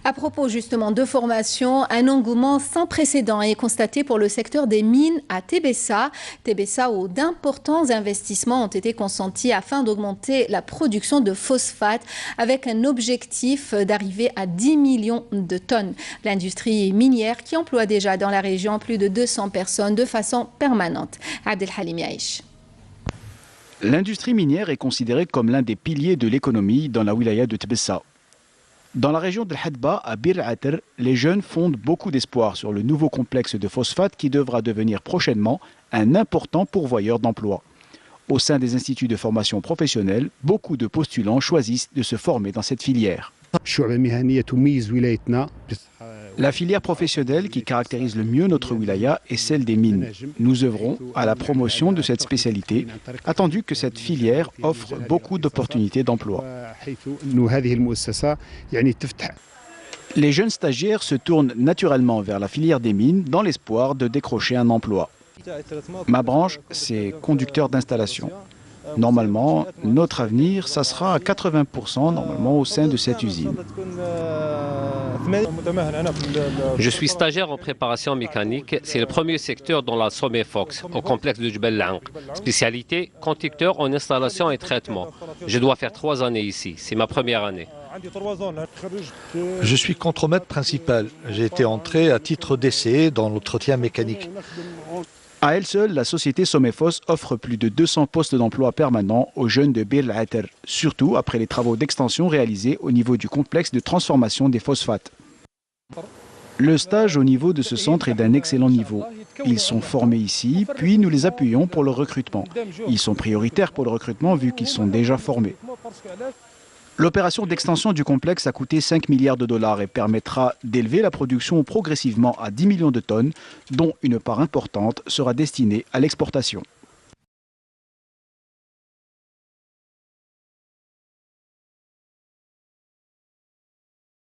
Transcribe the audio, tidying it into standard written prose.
À propos justement de formation, un engouement sans précédent est constaté pour le secteur des mines à Tébessa. Tébessa, où d'importants investissements ont été consentis afin d'augmenter la production de phosphate avec un objectif d'arriver à 10 millions de tonnes. L'industrie minière qui emploie déjà dans la région plus de 200 personnes de façon permanente. Abdelhalim Yaïch. L'industrie minière est considérée comme l'un des piliers de l'économie dans la wilaya de Tébessa. Dans la région de Hadba, à Bir Ater, les jeunes fondent beaucoup d'espoir sur le nouveau complexe de phosphate qui devra devenir prochainement un important pourvoyeur d'emplois. Au sein des instituts de formation professionnelle, beaucoup de postulants choisissent de se former dans cette filière. La filière professionnelle qui caractérise le mieux notre wilaya est celle des mines. Nous œuvrons à la promotion de cette spécialité, attendu que cette filière offre beaucoup d'opportunités d'emploi. Les jeunes stagiaires se tournent naturellement vers la filière des mines dans l'espoir de décrocher un emploi. Ma branche, c'est conducteur d'installation. Normalement, notre avenir, ça sera à 80% normalement au sein de cette usine. Je suis stagiaire en préparation mécanique. C'est le premier secteur dans la Somefox, au complexe de Jbel Lanq. Spécialité, conducteur en installation et traitement. Je dois faire 3 années ici. C'est ma première année. Je suis contremaître principal. J'ai été entré à titre d'essai dans l'entretien mécanique. À elle seule, la société Somefos offre plus de 200 postes d'emploi permanents aux jeunes de Bir Ater, surtout après les travaux d'extension réalisés au niveau du complexe de transformation des phosphates. Le stage au niveau de ce centre est d'un excellent niveau. Ils sont formés ici, puis nous les appuyons pour le recrutement. Ils sont prioritaires pour le recrutement vu qu'ils sont déjà formés. L'opération d'extension du complexe a coûté 5 milliards de dollars et permettra d'élever la production progressivement à 10 millions de tonnes, dont une part importante sera destinée à l'exportation.